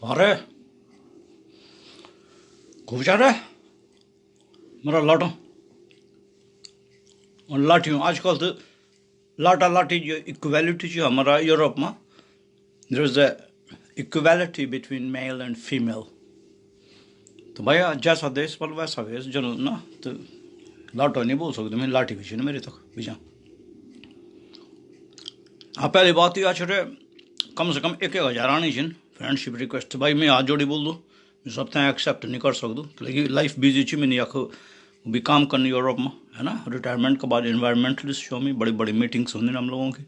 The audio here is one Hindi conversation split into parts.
अरे खूब जा रहा है मेरा लाटो और लाठियों आजकल तो लाटा लाठी जो इक्वालिटी जो हमारा यूरोप में there is a equality between male and female. तो भैया जैसा देश पर वैसा वेश जो ना तो लाटो नहीं बोल सकते मैं लाठी भी मेरे तक भी हाँ पहली बात यह है कम से कम 1,000 आनी चाहिए फ्रेंडशिप रिक्वेस्ट भाई मैं हाथ जोड़ी बोल दूँ मैं सब तक एक्सेप्ट नहीं कर सकता लेकिन लाइफ बिजी थी मैंने आखो भी काम करनी यूरोप में है ना। रिटायरमेंट के बाद इन्वायरमेंटलिस्ट शो में बड़ी बड़ी मीटिंग्स होंगी हम लोगों की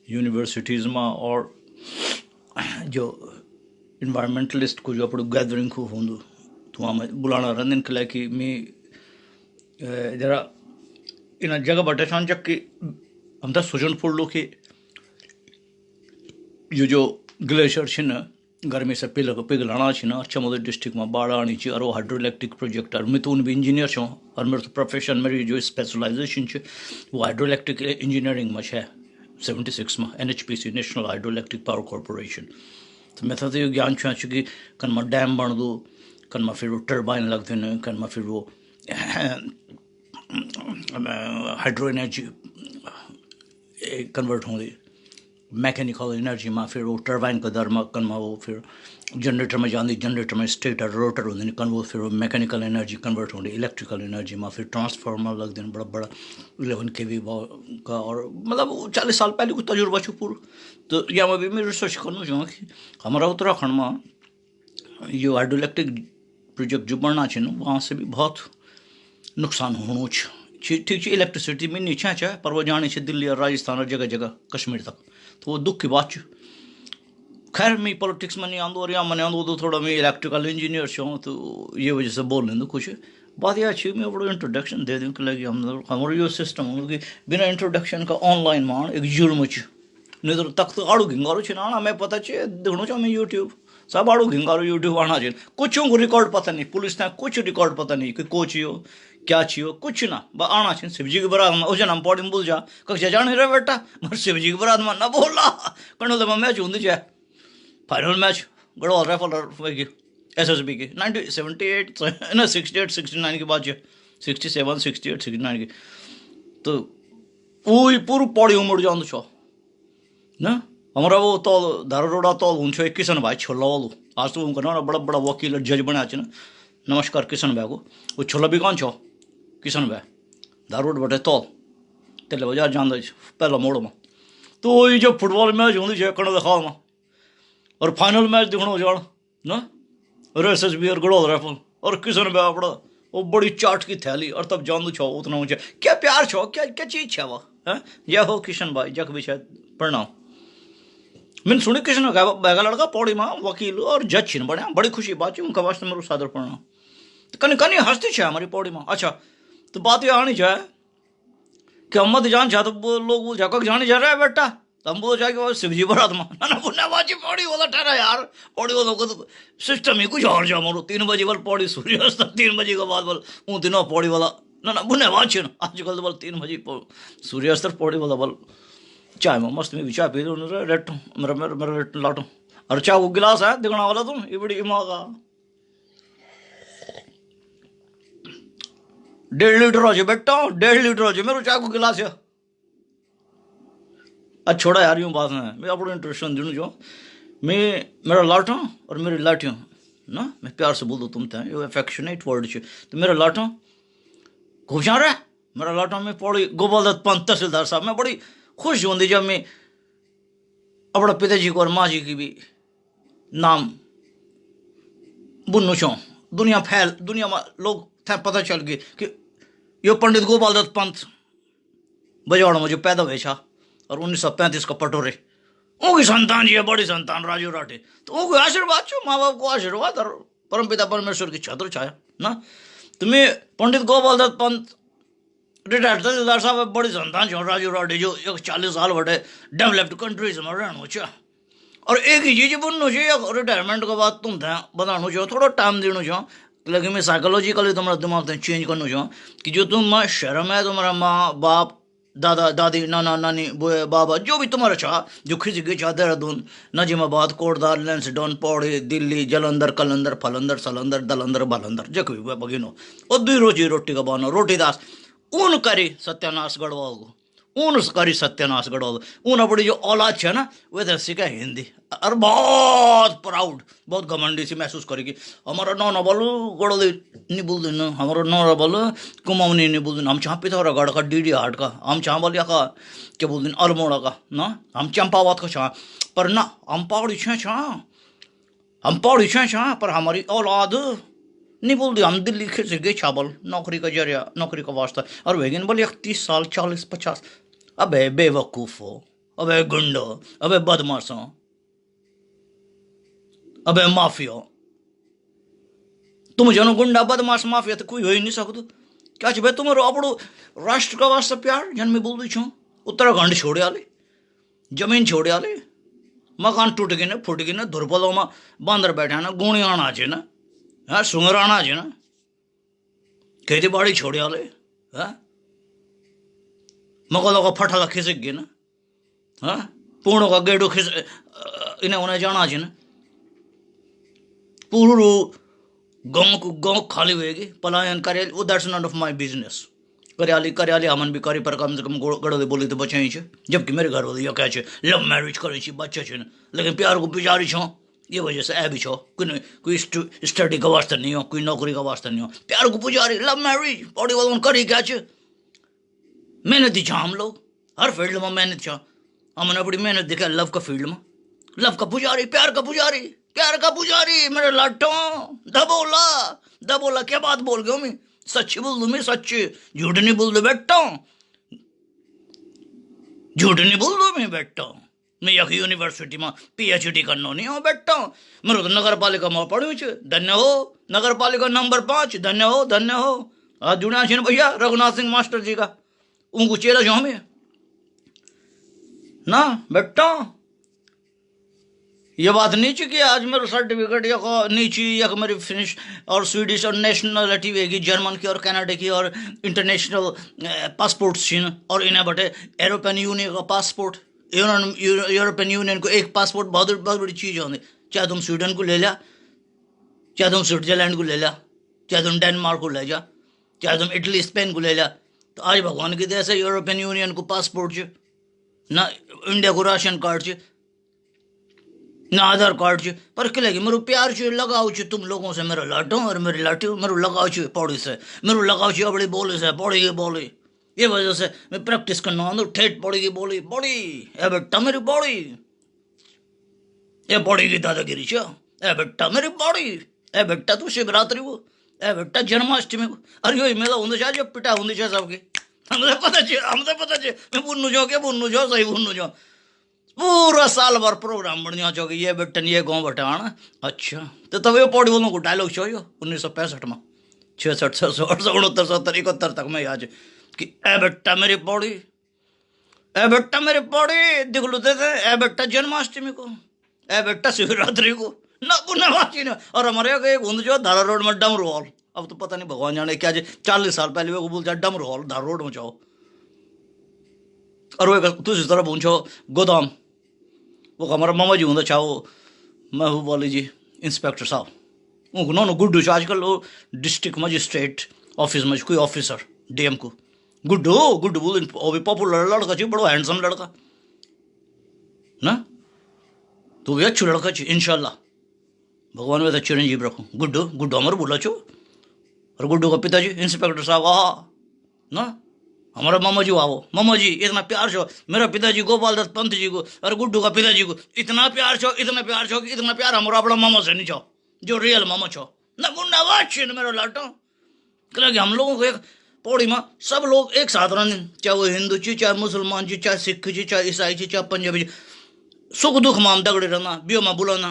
यूनिवर्सिटीज़ में और जो इन्वायरमेंटलिस्ट को जो अपनी गैदरिंग को हों तो वहाँ बुलाना रंदन के लिए कि मैं जरा इन जगह बटे सान जब कि हम तो सोचन पड़ लो कि ये जो ग्लेशियर छे न गर्मी से पिघलाना छे न अच्छा मधुर डिस्ट्रिक्ट में बाढ़ आनी चाहिए और वो हाइड्रो इलेक्ट्रिक प्रोजेक्ट और मैं तो भी इंजीनियर छूँ और मेरे तो प्रोफेशन मेरी जो स्पेशलाइजेशन है वो हाइड्रो इलेक्ट्रिक इंजीनियरिंग में है 76 में NHPC national hydro electric power corporation. तो मैं तो ये ज्ञान छुआ कि कन में डैम बन दो कन में फिर वो टर्बाइन लगते हैं कन में फिर वो हाइड्रो एनर्जी कन्वर्ट होंगी मैकेनिकल एनर्जी में फिर वो टर्बाइन का दर में कन में वो फिर जनरेटर में जाती जनरेटर में स्टेटर रोटर होंगे कन वो फिर वो मैकेनिकल एनर्जी कन्वर्ट होंगी इलेक्ट्रिकल एनर्जी में फिर ट्रांसफार्मर लगते हैं बड़ा बड़ा 11 kV का और मतलब 40 साल पहले कुछ तजुर्बा छू पूरा। तो यहाँ भी मैं रिसर्च करना चाहूँ कि हमारा उत्तराखंड में जो हाइड्रो इलेक्ट्रिक प्रोजेक्ट जो बनना चाहिए वहाँ से भी बहुत नुकसान होना ठीक है इलेक्ट्रिसिटी में नहीं चाहे पर वो जाने से दिल्ली और राजस्थान और जगह जगह कश्मीर तक तो वो दुख की बात है। खैर मैं पॉलिटिक्स में नहीं आंदो और यहाँ मैंने आंदो तो थोड़ा मैं इलेक्ट्रिकल इंजीनियर छूँ तो ये वजह से बोल लें कुछ बात यह अच्छी मैं बड़ा इंट्रोडक्शन दे दूँ कि लगे हम हमारा जो सिस्टम हो कि बिना इंट्रोडक्शन का ऑनलाइन मान एक जुर्म नहीं तो तक तो आड़ू घिंगारू छे ना मैं पता चे देखना चाहो मैं यूट्यूब सब आड़ू घिंगारू यूट्यूब आना चाहिए कुछ को रिकॉर्ड पता नहीं पुलिस ने कुछ रिकॉर्ड पता नहीं कि को चाहिए क्या चाहिए कुछ ना आना चाहिए शिवजी की बरात में उसे नाम पौड़ी में बोल जा कक्षा जाने रहे बेटा मर शिवजी की बरात में ना बोला कनो तो मैच होंगी जाए फाइनल मैच गढ़वाल राइफल की SSB की 1978 ना 68 69 की बात है 67 68 69 की तो वही पूरी पौड़ी उमड़ जाऊँ छो ना हमारा वो तो धारोड़ा तो उन किशन भाई छोला वालू आज तो उनका ना बड़ा बड़ा वकील जज बना ना नमस्कार किशन भाई को वो छोला भी कौन छो किशन भाई धारोड बटे तौल तेले बाजार जान पहला मोड़ में तो वही जब फुटबॉल मैच होंगी है कण दिखा में और फाइनल मैच दिखना जान ना SSB और गढ़वाल राइफल और किशन भाई अपना वो बड़ी चाट की थैली और तब जान दो छो उतना ऊँचा क्या प्यार छो क्या क्या चीज़ है वह है यह हो किशन भाई जग भी शायद प्रणाम मैंने सुनी किशन बैगा लड़का पौड़ी में वकील और जज छिन बने बड़ी खुशी बात है उनका वास्ते मेरे सादर प्रणाम तो कहीं कहीं हंसती है हमारी पौड़ी में। अच्छा तो बात यह आनी चाहे कि हम मत जान चाह तो लोग बोल जाकर जाने जा रहा है बेटा तो हम बोल जाए शिवजी बरात में ना बुना बाजी पौड़ी वाला ठहरा यार पौड़ी वालों को तो सिस्टम ही कुछ और जा मारो 3 बजे वाल पौड़ी सूर्यास्त 3 बजे के बाद बोल उन दिनों पौड़ी वाला ना बुने बाज ना आजकल तो बोल 3 बजे सूर्यास्त पौड़ी वाला बोल चाय में मस्त में भी चाय पी रेट मेरा मेरा मेरा रेट लाटो और चाय वो गिलास है दिखना वाला तुम ये बड़ी मांगा 1.5 लीटर हो जाए बेटा 1.5 लीटर हो जाए मेरे चाय को गिलास है। अच्छा छोड़ा यार यूँ बात है मैं अपना इंट्रोडक्शन दूँ जो मैं मेरा लाटो और मेरी लाठियों ना मैं प्यार से बोल दूँ तुम थे ये एफेक्शनेट वर्ड है तो मेरा लाटो खूब जा रहा है मेरा लाटो में पौड़ी गोपाल दत्त पंत तहसीलदार साहब मैं बड़ी खुश होंगी जब मैं अपना पिताजी को और माँ जी की भी नाम बुनू छो दुनिया में लोग थे पता चल गए कि यो पंडित गोपाल दत्त पंत बजवाड़ा में जो पैदा हुए छा और 1935 का पटोरे उनकी संतान जी है बड़ी संतान राजू राठे तो उनको आशीर्वाद छो माँ बाप को आशीर्वाद और परमपिता परमेश्वर की छत्र छाया ना तो मैं पंडित गोपाल दत्त पंत रिटायर्ड तहसीलदार साहब बड़ी संतान छो राजू राठे जो 40 साल बड़े डेवलप्ड कंट्रीज में रहना छा और एक ही चीज बनना चाहिए रिटायरमेंट के बाद तुम थे बताना चाहिए थोड़ा टाइम देना चाहिए लेकिन मैं साइकोलॉजिकली तुम्हारा दिमाग चेंज करना चाहूँ कि जो तुम शहर में तुम्हारा माँ बाप दादा दादी नाना नानी बुआ बाबा जो भी तुम्हारा चाह, जो खिंच गिचा देहरादून नजीमाबाद कोटदार लैंसडॉन पौड़ी दिल्ली जलंधर कलंदर फलंदर सलंदर दलंदर बलंदर जक भी बगिनो और दुई रोजी रोटी का बनो रोटी दास ऊन करी सत्यानाश गढ़वाओ ऊन करी सत्यानाश गढ़वाओ ऊन अपनी जो औलाद है ना वे सीखा हिंदी और बहुत प्राउड बहुत घमंडी सी महसूस करेगी हमारा नौना बोलो गड़ोली नहीं बोल देना हमारा नौना बोलो कुमाऊनी नहीं बोल देना हम चाह पिथौरा गढ़ का डीडी हाट का हम चाह बोलिया का क्या बोल देना अल्मोड़ा का ना हम चंपावत का चाह पर ना हम पहाड़ी छः पर हमारी औलाद नहीं बोल दी हम दिल्ली से गए छाबल नौकरी का जरिया नौकरी का वास्ता और वेगिन बोले 31 साल 40-50 अबे बेवकूफ़ हो अबे गुंडो अबे बदमाशों अबे माफिया तुम जनो गुंडा बदमाश माफिया तो कोई हो ही नहीं सकते क्या भाई तुम्हारो अपनो राष्ट्र का वास्ता प्यार जन में बोल दी छो उत्तराखंड छोड़े आले जमीन छोड़े आले मकान टूट गए ना फूट गए ना धुरपलों में बांदर बैठा ना गुणी आना चे ना हाँ सुंगराना चे ना खेती बाड़ी छोड़े आले हाँ मगलों का फटाला खिसक गए ना हाँ पूर्णों का गेडो खिस इन्हें उन्हें जाना चे ना पूरू गाँव खाली होएगी पलायन करे वो that's not of my business करयाली हमन भी करी पर कम से कम गड़ोदे बोली तो बचे ही जबकि मेरे घर वाले क्या छे लव मैरिज करे छी बच्चे छे लेकिन प्यार को पुजारी छो ये वजह से भी छो कोई स्टडी का वास्ता नहीं हो कोई नौकरी का वास्ता नहीं हो प्यार को पुजारी लव मैरिज पौड़ी वालों करी क्या छे मेहनती छा हम लोग हर फील्ड में मेहनत छा हमने अपनी मेहनत दिखा लव का फील्ड में लव का पुजारी प्यार का पुजारी मेरे लाटो दबोला क्या बात बोल गया मैं सच्ची बोल दूं मैं सच्ची झूठ नहीं बोल दो बेटा झूठ नहीं बोल दो मैं बेटा मैं यही यूनिवर्सिटी में PhD करना नहीं हूँ बेटा मेरे तो नगर पालिका में पढ़ू छे धन्य हो नगर पालिका नंबर 5 धन्य हो आज जुड़ा छे भैया रघुनाथ सिंह मास्टर जी का उनको चेला जो हमें ना बेटा ये बात नहीं चाहिए कि आज मेरा सर्टिफिकेट या नीचे या मेरी फिनिश और स्वीडिश और नेशनलिटी होगी जर्मन की और कनाडा की और इंटरनेशनल पासपोर्ट्स छीन और इन्हें बटे यूरोपियन यूनियन का पासपोर्ट यूरोपियन यूनियन को एक पासपोर्ट बहुत बड़ी चीज़ होती चाहे तुम स्वीडन को ले लिया चाहे तुम स्विट्जरलैंड को ले लिया चाहे तुम डेनमार्क को ले जा चाहे तुम इटली स्पेन को ले लिया तो आज भगवान की दया से यूरोपियन यूनियन को पासपोर्ट छ ना इंडिया को राशन कार्ड छ ना आधार कार्ड छ पर क्या लगे मेरे प्यार छ लगाव छ तुम लोगों से मेरा लाटो और मेरी लाठी मेरे लगाव छ पौड़ी से मेरे लगाव छ अपनी बोली से पौड़ी की बोली ये वजह से मैं प्रैक्टिस करना आऊँ ठेठ पौड़ी की बोली बड़ी ए बेटा मेरी बॉडी ये बॉडी की दादागिरी छ ए बेटा मेरी बॉडी ए बेटा तू शिवरात्रि को ए बेटा जन्माष्टमी को अरे यो मेला होने जा जो पिटा होने जा सबके हमसे पता छे मैं बुन्नू जो सही बुन्नू जो पूरा साल भर प्रोग्राम बढ़िया चौकी ये बेटन ये गाँव बटाना अच्छा तो तब ये पौड़ी वालों को डायलॉग छो यो 1965 में 66 67 69 70 71 तक में याद कि ए बेटा मेरी पौड़ी दिख लो थे ए बेटा जन्माष्टमी को ए बेटा शिवरात्रि को ना पुनवासी ने और हमारे एक गुंद जो धारा रोड में डमरू हॉल अब तो पता नहीं भगवान जाने क्या 40 साल पहले वो बोलता डमरू हॉल धारा रोड में जाओ और वो दूसरी तरफ पूछो गोदाम वो हमारा मामा जी होंगे चाहो महबूब वाली जी इंस्पेक्टर साहब उनको नो गुड्डू आजकल वो डिस्ट्रिक्ट मजिस्ट्रेट ऑफिस में कोई ऑफिसर DM को गुड्डू बोल वो भी पॉपुलर लड़का चाहिए बड़ो हैंडसम लड़का ना तो भी अच्छू लड़का चाहिए इंशाल्लाह भगवान में तो चिरंजीव रखो गुड्डू हमारे बोला छो और गुड्डू का पिताजी इंस्पेक्टर साहब ना हमारा मामा जी इतना प्यार छो मेरा पिताजी गोपाल दत्त पंत जी को और गुड्डू का पिताजी को इतना प्यार छो इतना प्यार हमारा अपना मामा से नहीं छो जो रियल मामा छो ना गुंडा वाच मेरा लाटो क्योंकि हम लोगों को एक पौड़ी में सब लोग एक साथ रहने चाहे वो हिंदू ची चाहे मुसलमान ची चाहे सिख ची चाहे ईसाई ची चाहे पंजाबी सुख दुख माम दगड़े रहना बियो में बुलाना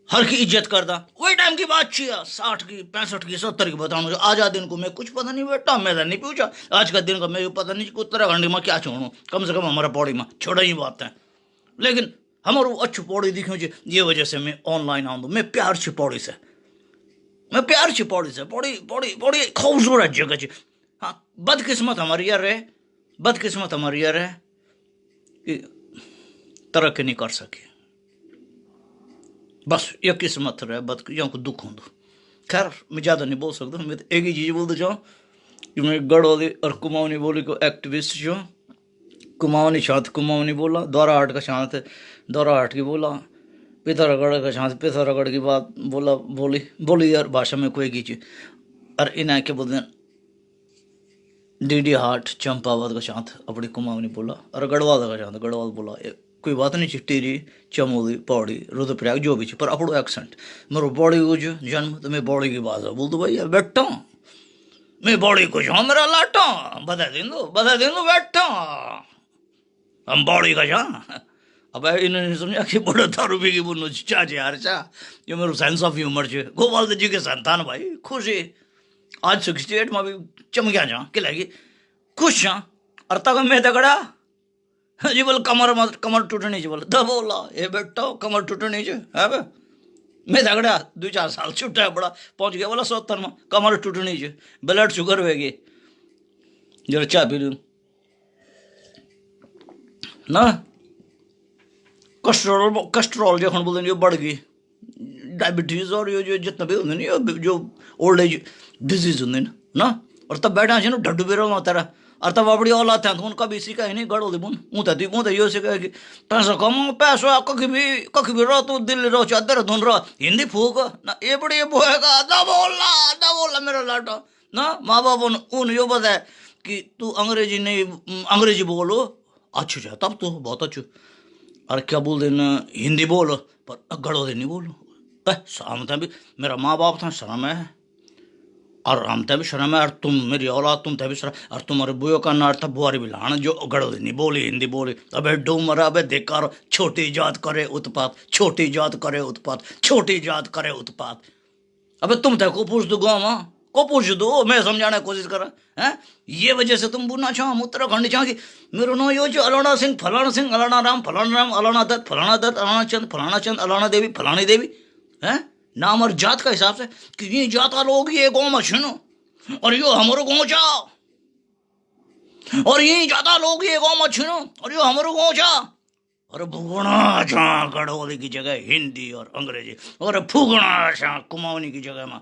हर की इज्जत करता वही टाइम की बात चाहिए 60 की 65 की 70 की बताऊँ मुझे आज दिन को मैं कुछ पता नहीं बेटा मैं नहीं पूछा आज का दिन का मैं पता नहीं उत्तराखंड में क्या छोड़ू कम से कम हमारा पौड़ी में छोड़ा ही बात है लेकिन हमारे अच्छी पौड़ी दिखी ये वजह से मैं ऑनलाइन आऊँ मैं प्यार छी पौड़ी से पौड़ी खूबसूरत जगह छी हाँ बदकिस्मत हमारी यार रहे बदकिस्मत हमारी यार है कि तरक्की नहीं कर सके, बस ये किस्मत रहे बद या को दुख हों। खैर मैं ज़्यादा नहीं बोल सकता, मैं तो एक ही चीज़ बोलता चाहूँ कि मैं गढ़वाली और कुमाऊनी बोली को एक्टिविस्ट जो कुमाऊनी शांत कुमाऊनी बोला, द्वाराहाट का शांत द्वाराहाट की बोला, पिथौरागढ़ का शांत पिथौरागढ़ की बात बोला बोली बोली यार भाषा में कोई की चीज। और इन्हें क्या बोलते हैं डीडी हाट चंपावत का शांत अपनी कुमाऊनी बोला, और गढ़वाल का शांत गढ़वाल बोला। कोई बात नहीं टिहरी चमोली पौड़ी रुद्रप्रयाग जो भी पर अपनो एक्सेंट मेरे बॉडी को जो जन्म तो मैं बॉडी की बात है बोल दो भाई बैठा मैं बॉडी को जो मेरा लाटा बता दो बैठा हम बॉडी का जा। अब इन्होंने समझा कि बड़ा दारू पी की बोलो चाचे यार चा ये मेरा सेंस ऑफ ह्यूमर छे गोपाल जी के संतान भाई खुशी आज 68 में भी चमकिया जा कि लगी खुश हाँ और तक मैं तगड़ा जी बोल कमर टूटनी चाहिए बोले बोला ये बेटा कमर टूटनी चाहिए है मैं तगड़ा 2-4 साल छुट्टा बड़ा पहुंच गया बोला 70 में कमर टूटनी चाहिए ब्लड शुगर होगी जरा चाय पी लूँ ना कस्ट्रोल जो बोलते हैं बढ़ गई डायबिटीज़ और ये जितना भी होंगे जो ओल्ड एज डिजीज होंगे ना और तब बैठा ना ढड्डू भी रहा तेरा और तब अपनी औलाद है तो उनका भी सीखा ही नहीं गड़ो बुन ऊँता यो सीखा कि पैसा कमाओ पैसा कभी भी रहो तो दिल्ली रहो चादर धुन रहो हिंदी फूक ना ये बड़ी बोएगा ना बोला मेरा लाटा ना माँ बाप उन यो बताया कि तू अंग्रेजी नहीं अंग्रेजी बोलो अच्छी है तब तो बहुत अच्छी और क्या बोल देना हिंदी बोलो पर गड़ो नहीं बोलो सामता भी मेरा माँ बाप था शर्म है और हम तभी शर्म है और तुम मेरी औलाद तुम तभी शर्म और तुम्हारे बुयो का नार था बुआरी भी लाना जो गड़ो नहीं बोली हिंदी बोली अबे डूमर अबे देकार छोटी जात करे उत्पात छोटी जात करे उत्पात छोटी जात करे उत्पात। अबे तुम तक को पूछ दो गाँव माँ को पूछ दो मैं समझाने की कोशिश कर हैं ये वजह से तुम बुना चाहो उत्तराखंड चाहो कि मेरा नो यो जो अलाना सिंह अलाना राम अलाना दत्त अलाना चंद अलाना देवी फलानी देवी हैं नाम और जात का हिसाब से कि ये जाता लोग ये गाँव में सुनो और यो हमारो गाँव जाओ और ये जाता लोग ये गाँव में सुनो और यो हमारो गाँव जाओ और फूकना छा गढ़वाली की जगह हिंदी और अंग्रेजी और फूकना छा कुमाऊनी की जगह में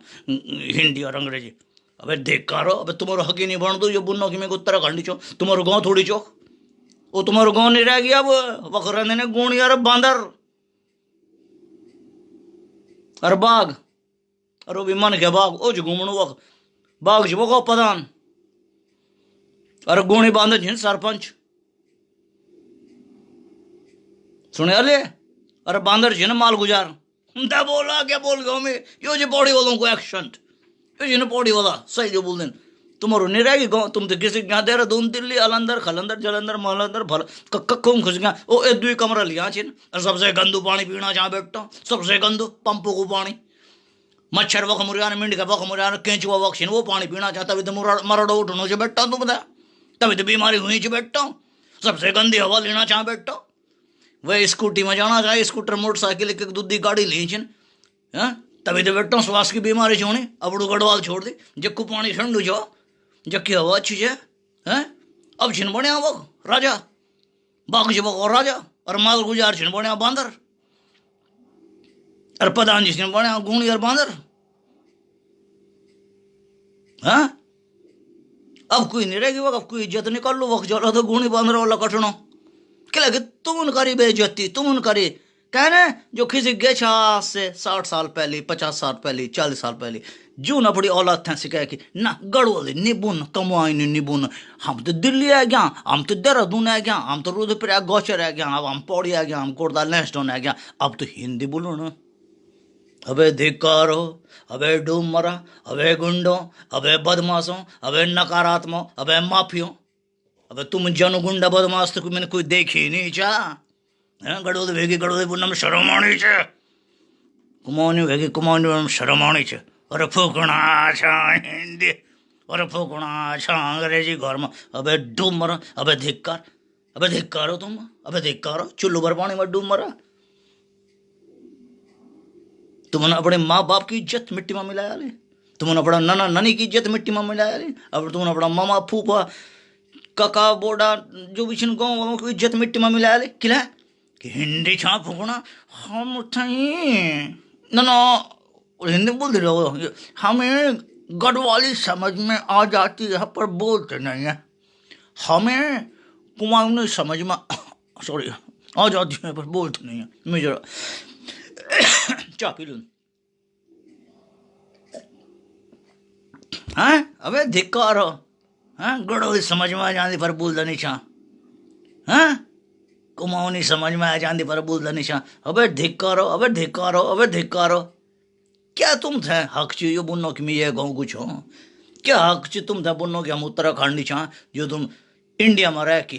हिंदी और अंग्रेजी। अबे देख करो अबे तुम्हारा हकी नहीं बन दो ये बुनो कि मैं उत्तराखंडी चो तुम्हारा गाँव थोड़ी चो वो तुम्हारा गाँव नहीं रह गया अब वखर ने गुण यार बांदर और बाघ और वो भी मन के बाघ ओ जो घूमणु वक बाघ जो वो प्रधान और गुणी बांधे जिन सरपंच सुने अले अरे बांदर जी ने माल गुजार बोला क्या बोल गया मैं यो जी पौड़ी वालों को एक्शन यो जी ने पौड़ी वाला सही जो बोल दें तुम्हारो नहीं रहेगी गाँव तुम तो किसी यहाँ देहरादून दिल्ली अलंदर खलंदर जलंधर महलंदर भल कक्कों खुश गया ओ ए 2 कमरा लिया छिन और सबसे गंदू पानी पीना जहाँ बैठता सबसे गंदू पंपों को पानी मच्छर वख मुरियान मिंड का वख मुरियान केंचुआ वख छिन वो पानी पीना चाहता तभी तो मरड़ो उठनो से बैठता तुम बता तभी तो बीमारी हुई च बैठता सबसे गंदी हवा लेना चाह बैठता वह स्कूटी में जाना चाहे स्कूटर मोटरसाइकिल एक दूधी गाड़ी ली छिन तभी तो बैठता श्वास की बीमारी छोड़ी अब गढ़वाल छोड़ दी जक्कू पानी ठंडू जाओ जक्की हवा अच्छी है अब छिन बने वो राजा बाघ जी और राजा और माल गुजार छिन बने बांदर और प्रधान जी छिन बने गुणी और बांदर हाँ अब कोई नहीं रहेगी वक्त अब कोई इज्जत नहीं कर लो वक्त चलो तो गुणी बांदर वाला कटनो क्या लगे तुम करी बेइज्जती तुम करी कहने जो किसी गेछा से 60 साल पहले 50 साल पहले 40 साल पहले जो ना बड़ी औलाद था सिखाया कि ना गढ़वाली निबुन कमाई निबुन हम तो दिल्ली आ गया हम तो देहरादून आ गया हम तो रुद्रप्रयाग गौचर आ गया अब हम पौड़ी आ गया हम कोटदा लैंसडाउन आ गया अब तो हिंदी बोलो ना अबे धिक्कारो अबे डूमरा अबे गुंडों अबे बदमाशों अबे नकारात्मक अबे माफियों अबे तुम जनगुंडा बदमाश तो मैंने कोई देखी नहीं चाह गढ़ोली भेगी गढ़ोली बुना में शर्म आनी चे कुमाऊनी भेगी कुमाऊनी में शर्म आनी चे और फूकना छा हिंदी और फूकना छा अंग्रेजी घर में अबे डूब मरा अबे धिक्कारो तुम अबे धिक्कारो चुल्लू भर पानी में डूब मरा तुमने अपने माँ बाप की इज्जत मिट्टी में मिलाया ले तुमने अपना नाना नानी की इज्जत मिट्टी में मिलाया ले अब तुमने अपना मामा फूफा काका बोडा जो भी छिन गाँव वालों की इज्जत मिट्टी में मिला ले किला कि हिंदी छा फूकना हम न न हिंदी बोल दे रहे हो हमें गढ़वाली समझ में आ जाती है पर बोलते नहीं है हमें कुमाऊनी समझ में सॉरी आ जाती है पर बोलते नहीं है मैं जरा चाय पी लूँ हाँ अबे धिक्कार हो हाँ गढ़वाली समझ में आ जाती पर बोलता नहीं छा हाँ कुमाऊनी समझ में आ जाती पर बोलता नहीं छा अबे धिक्कार हो अबे धिक्कार हो अबे धिक्कार हो क्या तुम थे हक चाहिए बुनो कि मैं ये गाँव कुछ हो क्या हक चाहिए तुम थे बुनो कि हम उत्तराखंड छा जो तुम इंडिया में रह के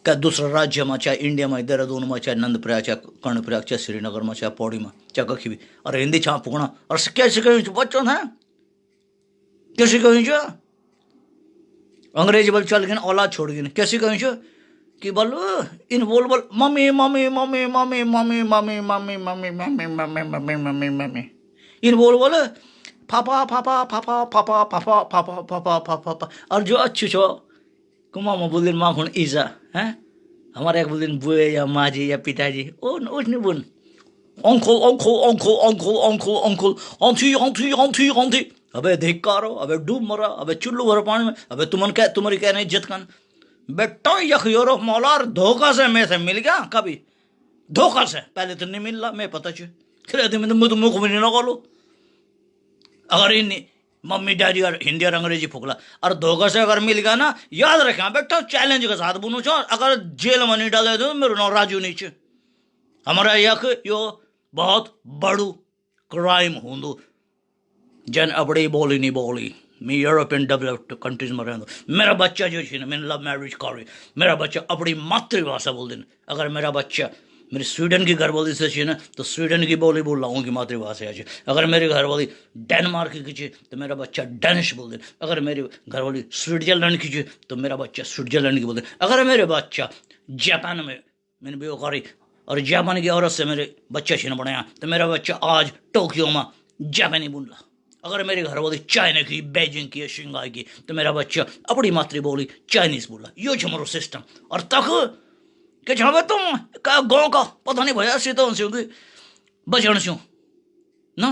क्या दूसरा राज्य में चाहे इंडिया में देहरादून में चाहे नंदप्रयाग चाहे कर्णप्रयाग चाहे श्रीनगर में चाहे पौड़ी में चाहे कहीं भी और हिंदी छा पुगना और कैसे कहीं बच्चों था कैसे कहीं जो अंग्रेजी बोल चल गए औलाद छोड़ गए कैसे कहीं जो कि बोलो इन बोल mummy mummy mummy mummy mummy mummy mummy mummy mummy mummy mummy mummy mummy इन बोल पापा पापा पापा पापा पापा पापा पापा पापा और जो अच्छी छो कुमा बोल माँ खुन ईजा हैं हमारे एक बोल बुए या माँ जी या पिताजी ओ नहीं बोल uncle uncle uncle uncle uncle uncle aunty aunty aunty aunty अबे धिक्कारो अबे डूब मरा अबे चुल्लू भर पानी में अबे तुम्हारी क्या नहीं इज्जत कन बेटा यख यूरोप मौलार धोखा से मैं से मिल गया कभी धोखा से पहले तो नहीं मिल रहा मैं पता चल खिले मैं तो मुख में नहीं लगा लो अगर इन मम्मी डैडी और हिंदी और अंग्रेजी फुकला और धोखा से अगर मिल गया ना याद रखा बेटा चैलेंज के साथ बुनो छो अगर जेल में नहीं डाले तो मेरे नाम राजू नीचे हमारा यख यो बहुत बड़ू क्राइम होंदो जन अपड़ी बोली नहीं बोली मैं यूरोपियन डेवलप्ड कंट्रीज में रहूँ मेरा बच्चा जो है मैंने लव मैरिज कर मेरा बच्चा अपनी मातृभाषा बोल देना अगर मेरा बच्चा मेरी स्वीडन की घरवाली से चाहिए ना तो स्वीडन की बोली बोल रहा हूँ उनकी मातृभाषा है अगर मेरी घरवाली डेनमार्क की चाहिए तो मेरा बच्चा डेनिश बोल दे अगर मेरी घरवाली स्विट्जरलैंड की चाहिए तो मेरा बच्चा स्विट्जरलैंड की बोल दे अगर मेरे बच्चा जापान में मैंने भी करी और जापान की औरत से मेरे बच्चा छीन बनाया तो मेरा बच्चा आज टोक्यो में जापानी बोल रहा अगर मेरे घर वाली चाइना की बेजिंग की शंघाई की तो मेरा बच्चा अपनी मातृ बोली चाइनीज बोला यो हमारो सिस्टम और तक कि जहाँ तुम का गाँव का पता नहीं भैया सी तो बचन से ना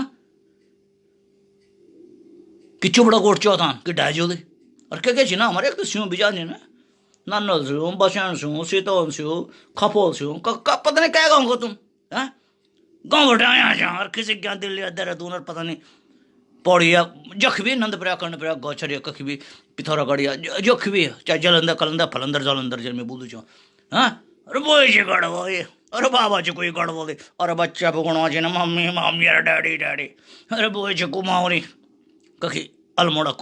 कि चुबड़ा कोट चौथान कि ढाई दे और क्या ना हमारे एक तो स्यों बिजा ना नन्नल से बचन से सीतौन से खपोल से पता नहीं क्या गाँव को तुम है गाँव उठाया जहाँ और किसी क्या दिल्ली देहरादून और पता नहीं पौड़िया जख भी नंदप्रयाग कर्णप्रयाग गौचर कख भी पिथौरागढ़ या जख भी चाहे जलंधर कलंदर फलंदर जलंधर जल में बोलू छो हाँ अरे बोए छे गड़बो ये अरे बाबा छे कोई गड़बो दे अरे बच्चा पकड़वा छे ना मम्मी मम्मी अरे डैडी डैडी अरे बोए छे कुमाऊनी कखी अल्मोड़ा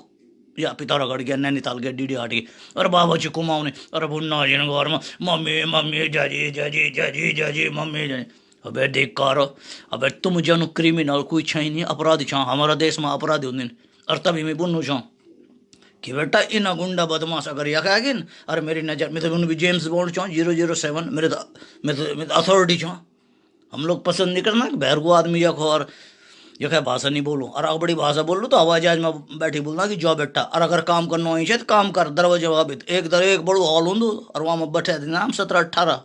या पिथौरागढ़ गया नैनीताल गया डीडी हाट गई अरे बाबा छे कुमाऊनी अरे भुन्ना छे घर में मम्मी मम्मी जाजी जाजी जाजी जाजी मम्मी जाजी अबे धिक्कार अबे तुम जन क्रिमिनल कोई छई नहीं अपराधी छा हमारा देश में अपराधी होंगे और तभी मैं बुनू छा कि बेटा इन गुंडा बदमाश अगर यह आगिन और मेरी नज़र मैं तो भी जेम्स बॉन्ड छा 007 मेरे तो अथॉरिटी छा हम लोग पसंद नहीं करना बहर को आदमी यख और यह भाषा नहीं बोलूँ और अगर बड़ी भाषा बोल लूँ तो हवाई जहाज में बैठी बोलना कि जाओ बेटा और अगर काम करना हो तो काम कर दरवाजे वाबित एक बड़ो हॉल हों और वहाँ में बैठे दिन हम 17-18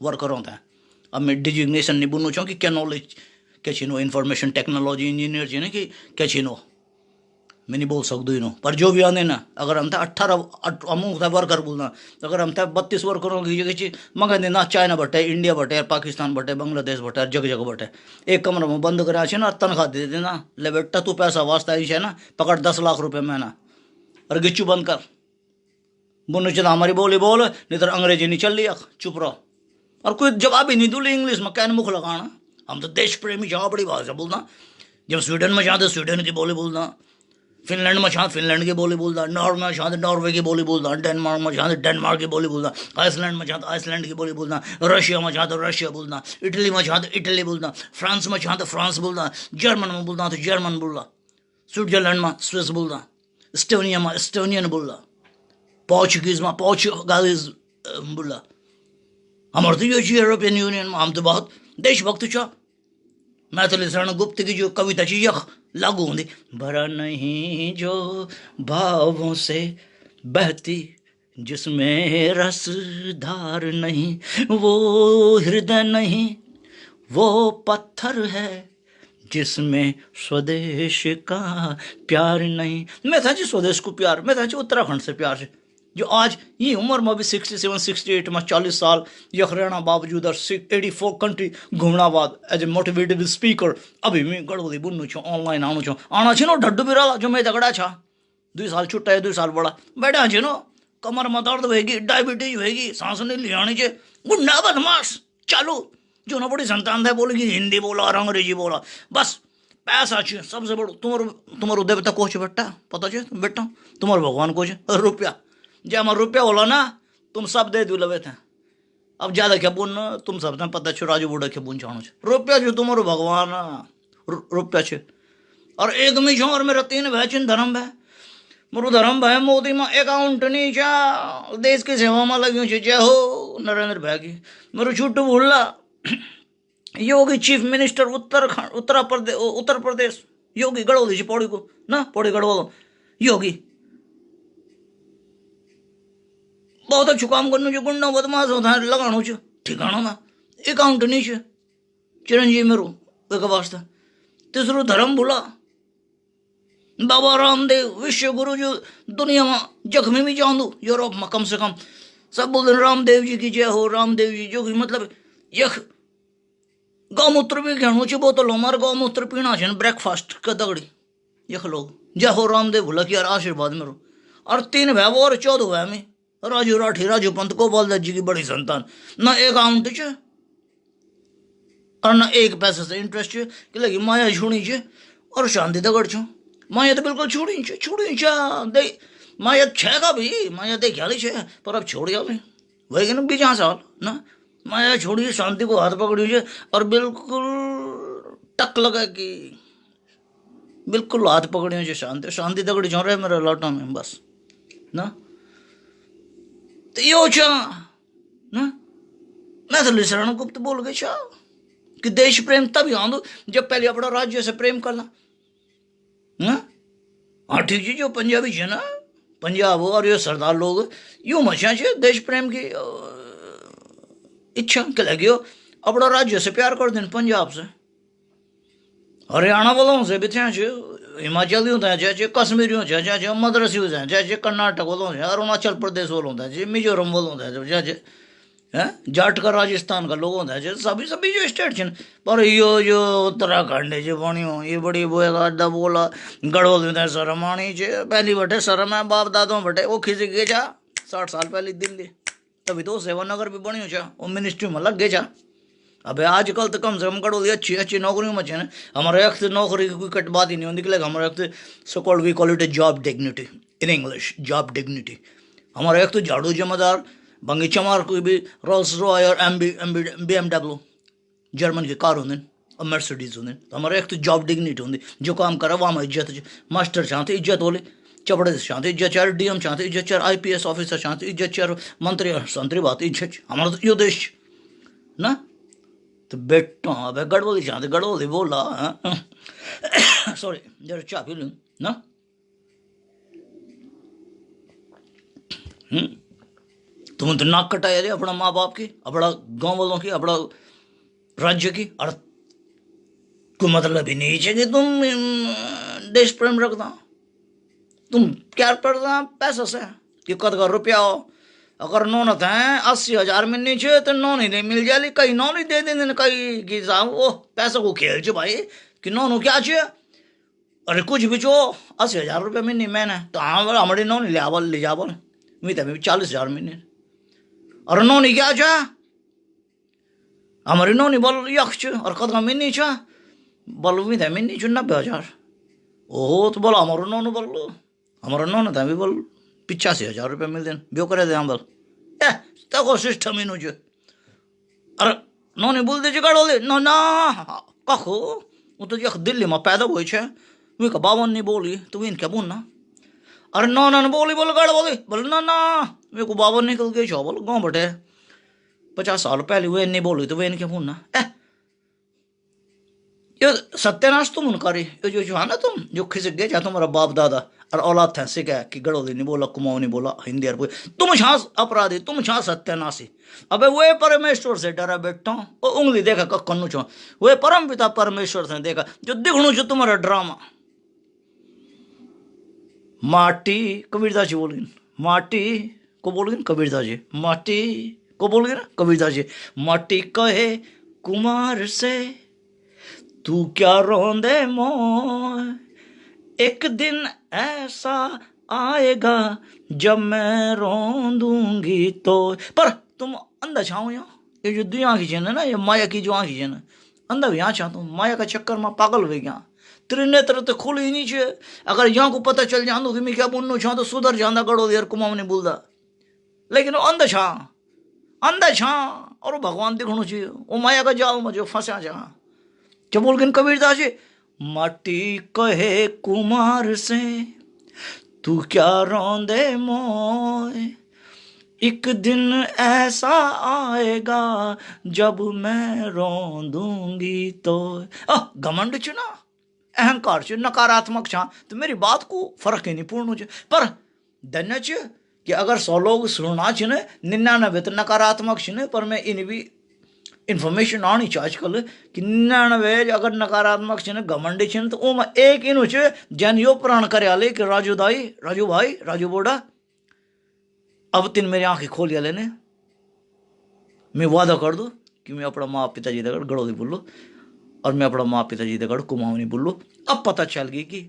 वर्कर होते हैं अब मैं डिजिग्नेशन नहीं बोलना चाहूँ कि क्या नॉलेज क्या छीनो इंफॉर्मेशन टेक्नोलॉजी इंजीनियर छीने कि क्या छीनो मैं नहीं बोल सकता नो पर जो भी आने ना अगर हम था 18 अमूक था वर्कर बोलना अगर हम था 32 वर्करों की जगह मंगा देना चाइना बटे इंडिया बटे पाकिस्तान बटे बांग्लादेश बटे जगह जगह बटे एक कमरा में बंद करा छे ना तनख्वाह दे देना ले बेटा तू पैसा वास्ता ही है ना पकड़ 10 लाख रुपये महीना और गिच्चू बंद कर बोलने चला हमारी बोली बोल नहीं तो अंग्रेजी नहीं चल रही चुप रहो और कोई जवाब ही नहीं दूँ इंग्लिश में क्या मुख लगाना हम तो देश प्रेमी जहाँ बड़ी भाषा बोलना जब स्वीडन में जाते स्वीडन की बोली बोलना फिनलैंड में छात फिनलैंड की बोली बोलता नॉर्वे में छात नॉर्वे की बोली बोलता डेनमार्क में छात डेनमार्क की बोली बोलता आइसलैंड में छात आइसलैंड की बोली बोलता रशिया में छात रशिया बोलता इटली में छात इटली बोलता फ्रांस में छात फ्रांस बोलता जर्मन में बोलता तो जर्मन बोलता स्विट्जरलैंड में स्विस बोलता एस्टोनिया में एस्टोनियन बोलता पोर्चुगीज में पोर्चुगालीज बोलता हमारे तो ये यूरोपियन यूनियन में हम तो बहुत देशभक्त छो मैथिली शरण गुप्त की जो कविता यख लागू होंगी भरा नहीं जो भावों से बहती जिसमें रस धार नहीं वो हृदय नहीं, वो पत्थर है जिसमें स्वदेश का प्यार नहीं। मैं था जी स्वदेश को प्यार, मैं था जी उत्तराखंड से प्यार से, जो आज ये उम्र में भी 67 68 में 40 साल यख रहना बावजूद और 84 कंट्री घूमना बाद एज ए मोटिवेटेड स्पीकर अभी मैं गड़बड़ी बुनू छो, ऑनलाइन आणु छो, आना छे नो ढड्डू बिराला जो मैं झगड़ा छा 2 साल छुट्टा है 2 साल बड़ा बैठा छे नो, कमर में दर्द होगी, डायबिटीज होगी, सांस नहीं लियानी छे, गुंडा बदमाश चालू जो ना बड़ी संतान है बोलेगी हिंदी बोला और अंग्रेजी बोला, बस पैसा चाहिए सबसे बड़ो। तुम्हारो देवता कोच बेटा पता छे बेटा, तुम्हारे भगवान कोच रुपया, जब हमारा रुपया होला ना तुम सब दे दू लवे थे। अब ज्यादा क्या बोन तुम सब पता छो राजू बूढ़ा के बुन चाणो छे, रुपया जो तुम्हारो भगवान रुपया छे। और एक में छो और मेरा 3 भाई छे धर्म भाई, मोरू धर्म भाई मोदी में अकाउंट नहीं चा देश की सेवा में लगी छे, जय हो नरेंद्र भाई की। मेरू छुट्टू भूलला योगी चीफ मिनिस्टर उत्तर प्रदेश योगी गड़ोली पौड़ी को ना पौड़ी गढ़वालो योगी बहुत अच्छु काम करनु छे, गुंडा बदमाश होता लगाणु छे ठिकाणा में, अकाउंट नहीं छे चिरंजीव मेरू एक वास्ते। तीसरो धर्म भूला बाबा रामदेव विश्व गुरु जो दुनिया में जख्मी भी चांदू यूरोप में कम से कम सब बोलते रामदेव जी की जय हो, रामदेव जी जो कि मतलब यख गौमूत्र भी घेणु छे बोतल हमारे गौमूत्र पीना छे ब्रेकफास्ट का दगड़ी यख लोग जय हो रामदेव भूला की यार आशीर्वाद मेरो। और 3 भाई और 14 भाई में राजू राठी राजू पंत गोपाल जी की बड़ी संतान, ना अकाउंट छे और ना एक पैसे से इंटरेस्ट छे कि लगी माया छूणी छे और शांति दगड़ छो, माया तो बिल्कुल छूड़ी छे दे माया छे का भी माया दे ख्याली छे पर अब छोड़ गया भाई वही ना 20 साल ना माया छोड़ी शांति को हाथ पकड़ी छे और बिल्कुल टक लगा कि बिल्कुल हाथ पकड़ी छे शांति दगड़ी छो रहे मेरे लौटा में बस ना। तो यो छा ना मैं तो लिसरण गुप्त बोल गई छा कि देश प्रेम तभी आंदो जब पहले अपना राज्य से प्रेम करना। हाँ ठीक है जो पंजाबी छे ना पंजाब और ये सरदार लोग यूं मचा छे देश प्रेम की इच्छा के लगी हो अपना राज्य से प्यार कर दें, पंजाब से हरियाणा वालों से भी थे, हिमाचलियों थे, कश्मीरियों थे, मद्रासियों थे, कर्नाटक वालों थे, अरुणाचल प्रदेश वालों थे, मिजोरम वालों थे, जाट का राजस्थान का लोगों थे, सभी जो स्टेट छे पर यो जो उत्तराखंड जो बनियो ये बड़ी बोएगा बोला गढ़वाल में शर्म आनी छे पहली बटे शर्म है बाप दादों बटे वो खिंच गए जा 60 साल पहले दिल्ली तभी तो सेवानगर भी बनियो छा वो मिनिस्ट्री में लग गए छा। अब आजकल तो कम से कम गढ़वाली अच्छी नौकरियों में छे ना हमारे एक नौकरी की कोई कट बात ही नहीं होती कि हमारे एक so called we call it a job dignity in English job dignity. हमारे एक तो झाड़ू जमादार बंगी चमार कोई भी रोल्स रॉय और BMW जर्मन की कार होंगे और मर्सिडीज होंगे तो हमारे एक तो जॉब डिग्निटी होंगी जो काम करा वहाँ में इज्जत मास्टर चाहते इज्जत बोले चपड़े चाहते इज्जत चार DM चाहते इज्जत चार IPS ऑफिसर चाहते इज्जत चार मंत्री संतरी बात इज्जत हमारा तो यो देश ना। तो बेटा अब गड़बड़ी चाहते गड़बड़ी बोला सॉरी जरा चाह पी लूँ ना। तुम तो नाक कटाया रे अपना माँ बाप की अपना गांव वालों की अपना राज्य की और कोई मतलब ही नहीं चाहिए तुम देश प्रेम रखना तुम क्या पड़ता पैसा से कि कद का रुपया हो अगर नौन थे 80,000 मिलनी चाहिए तो नौन ही नहीं मिल जाए कई नौन ही दे देंगे कई कि साहब वो पैसा को खेल छो भाई कि नौन क्या चाहिए अरे कुछ भी चो 80,000 रुपये मिलनी मैंने तो हाँ हमारी नौन ले जावल मी तो 40,000 मिलनी और नौनी क्या चाह हमारी नौनी बोल यक्ष और कद का मिलनी चाह बोल मी था मिलनी चु 90,000 ओहो तो बोलो हमारो नौन बोल हमारा नौन था भी बोल 85,000 रुपये मिल दें ब्यो करे दे हम बोल तको सिस्टम इन जो अरे नौनी बोल दीजिए गाड़ो ले ना ना कहो वो तो यख दिल्ली में पैदा हुई छे वी का बावन नहीं बोली तो वी क्या बोलना अरे ना ना बोली बोल गाड़ बोल ना ना मेरे को बावन निकल गए छो बोल गाँव बटे 50 साल पहले वे नहीं बोली तो वे क्या बोलना ये सत्यानाश तुम करी ये जो है ना तुम जो खिसक गए तुम्हारा बाप दादा और औलाद थे सिखा कि गड़ोली नहीं बोला, कुमाऊं नहीं बोला, हिंदी और तुम छा अपराधी, तुम छा सत्यानाशी। अबे वे परमेश्वर से डरा बेटा, वो उंगली देखा कन्नू छो, वे परम पिता परमेश्वर से देखा जो दिखणु छो तुम्हारा ड्रामा। माटी कबीरदास जी बोल, माटी को बोल कबीरदास जी, माटी को बोल ना कबीरदास जी, माटी कहे कुमार से तू क्या रोंदे मोय, एक दिन ऐसा आएगा जब मैं रोंदूंगी तो। पर तुम अंधा छाओ यहाँ, ये जो दुनिया आँखी है ना, ये माया की जो आँखी है ना, अंधा भी यहाँ चाहता हूँ, माया का चक्कर में पागल हो गया। तेरे नेत्र तो खुल ही नहीं छे, अगर यहाँ को पता चल जान तो मैं क्या बोलना चाहता तो सुधर जाना गड़ो यार कुमाऊं नहीं बोलता, लेकिन वो अंधा छा, अंधा छा, और भगवान दिखना चाहिए, वो माया का जाल में जो फंसा जा। क्या बोल गए कबीरदास जी, माटी कहे कुमार से तू क्या रोंदे मोय, एक दिन ऐसा आएगा जब मैं रोंदूंगी तो। घमंड छ ना, अहंकार छ, नकारात्मक छ, तो मेरी बात को फर्क ही नहीं पूर्ण छ। पर धन्य छ कि अगर 100 लोग सुनना छ न, 99 तो नकारात्मक छ न, पर मैं इन भी इन्फॉर्मेशन आनी चाहिए आजकल कि 99 अगर नकारात्मक छ न, घमंडी छ न, तो ओमा एक इन छ जन यो प्राण करे आले कि राजू दाई, राजू भाई, राजू बोडा, अब तीन मेरी आंखें खोल या लेने, मैं वादा कर दूं कि मैं अपना माँ पिताजी दगड़ गड़ोली बोलूँ और मैं अपना माँ पिताजी दगड़ कुमाऊं नहीं बोलूँ। अब पता चल गई कि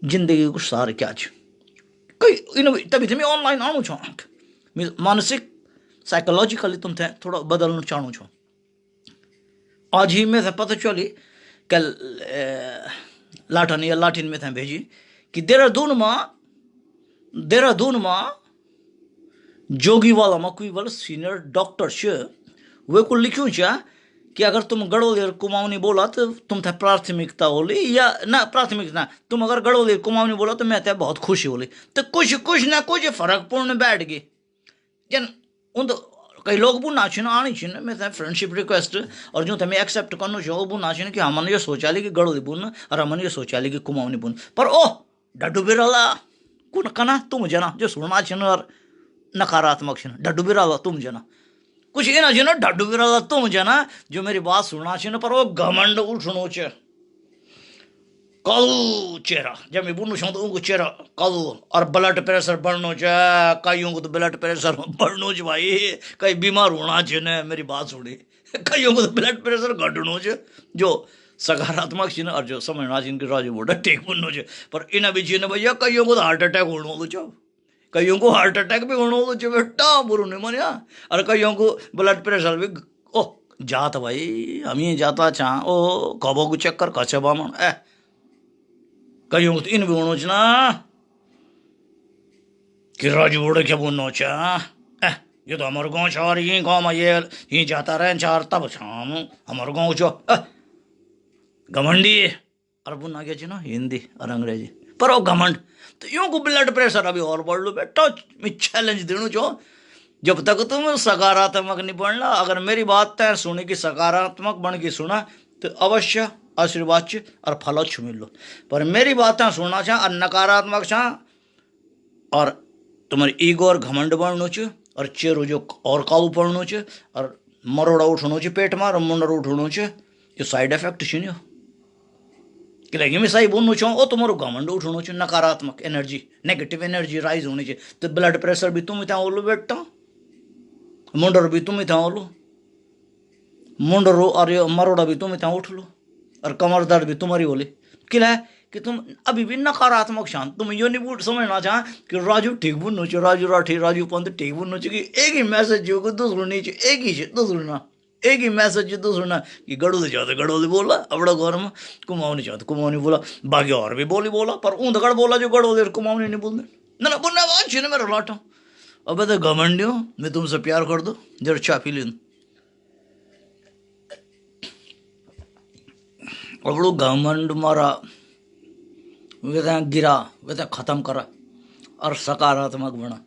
जिंदगी को सार क्या छ कई तभी मैं ऑनलाइन आणु छो, मैं मानसिक साइकोलॉजिकली तुम थे थोड़ा बदलना चाहूँ छो। आज ही में पता चली कल लाठन या लाठिन में थे भेजी कि देहरादून में जोगीवाला में कोई वाला सीनियर डॉक्टर छ, वे को लिख्यूं छ कि अगर तुम गड़ोली कुमाऊनी बोला तो तुम थे प्राथमिकता होली, या ना प्राथमिकता ना, तुम अगर गड़ोली कुमाऊनी बोला तो मैं थे बहुत खुशी होली। तो कुछ ना कुछ फर्क पूर्ण बैठ गई जन उन कई लोग वो नाचना आनी चाहिए, मैं थे फ्रेंडशिप रिक्वेस्ट और जो मैं एक्सेप्ट करना चाहो वो नाचने कि हमने ये सोचा ली कि गड़ोली बुन और हमने ये सोचा ली कि कुमाऊनी बुन। पर ओ डड्डू बिरला कुन कना तुम जना जो सुनना चाहिए और नकारात्मक छ, डड्डू बिरला तुम जना कुछ ये ना जना, डड्डू बिरला तुम जना जो मेरी बात सुनना चाहिए, पर वो घमंड उठनो छ, कालू चेहरा, जब मैं बोलना चाहूँ तो उनको चेहरा कालू, और ब्लड प्रेशर बढ़ना चाहिए, कईयों को तो ब्लड प्रेशर बढ़ना चाहिए भाई, कई बीमार होना चाहिए, मेरी बात सुनी, कईयों को तो ब्लड प्रेशर घटना चाहिए जो सकारात्मक छ और जो समझना चाहिए कि राजू बोटा ठीक बनना चाहिए। पर इन्हें भी चाहिए भैया, कईयों को तो हार्ट अटैक होना हो चाहिए, कईयों को हार्ट अटैक भी होना हो चाहिए बेटा, बुरू नहीं मानिया, और कईयों को ब्लड प्रेशर भी ओ जाता भाई, हम ये जाता चाह ओ कबो को चक्कर कच्चा बामन कईयों को तो इन भी होना चाहिए कि राजू बोड़े क्या बोलना चाहिए, ये तो हमारे गाँव चार ये गाँव में ये जाता रहे चार तब शाम हमारे गाँव जो घमंडी और बुना क्या चाहिए ना हिंदी और अंग्रेजी, पर वो घमंड तो यूं को ब्लड प्रेशर अभी और बढ़ लो बेटा, मैं चैलेंज देना चाहो जब तक तुम सकारात्मक नहीं बनना, अगर मेरी बात तय सुनी कि सकारात्मक बन के सुना तो अवश्य आशीर्वाद छ और फल छ मिल लो, पर मेरी बातें सुनना चाह और नकारात्मक चाह और तुम्हारी ईगो और घमंड बढ़नो छ और चेहरो जो और काबू पड़नो छ और मरोड़ा उठनो छ पेट में और मुंडर उठनो छ, जो साइड इफेक्ट छ नहीं कि लगे मैं सही बोलना चाहूँ, तुम्हारो घमंड उठनो छ, नकारात्मक एनर्जी नेगेटिव एनर्जी राइज होनी चाहिए, तो ब्लड प्रेशर भी तुम इतना ओलो बेटा, मुंडर भी तुम इतना ओलो, मुंडर और मरोड़ा भी तुम इतना उठ लो और कमर दर्द भी तुम्हारी होली, किला है कि तुम अभी भी नकारात्मक शांत, तुम यो नहीं बोल समझना चाह कि राजू ठीक बुननो चाहिए, राजू राठी राजू पंत ठीक बुननो चाहिए, एक ही मैसेज जो को दूसरों नहीं चाहिए, एक ही है दूसरों ना, एक ही मैसेज जो दूसरों ना कि गड़ोली चाहते गड़ोली बोला, अपना घर में कुमाऊनी चाहते कुमाऊनी बोला, बाकी और भी बोला, पर ऊंधगड़ बोला जो गड़ोली और कुमाऊनी नहीं बोलते ना ना बोलना बात छीने मेरा लाटा। अब तो घमंड हो, मैं तुमसे प्यार कर दो जरा चाय पी लें, और बड़ो घमंड मारा वे गिरा वे खत्म करा और सकारात्मक बना,